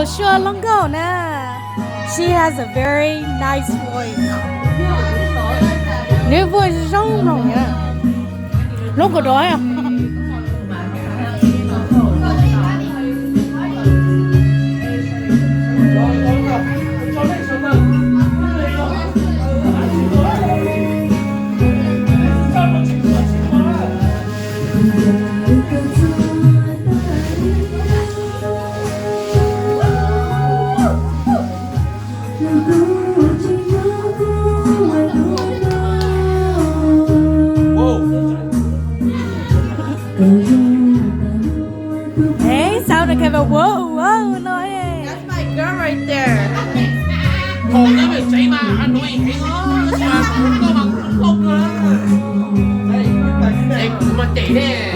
Oh, sure, long go na. She has a very nice voice. Nữ voice rong rong nha. Lúc có đói à? Hey, sound like a whoa, whoa, no, hey. That's my girl right there. Hồ nó bị cháy mà ăn nuôi thấy nó mà cũng có bằng cũng không nữa. Đây cũng mà chảy nè.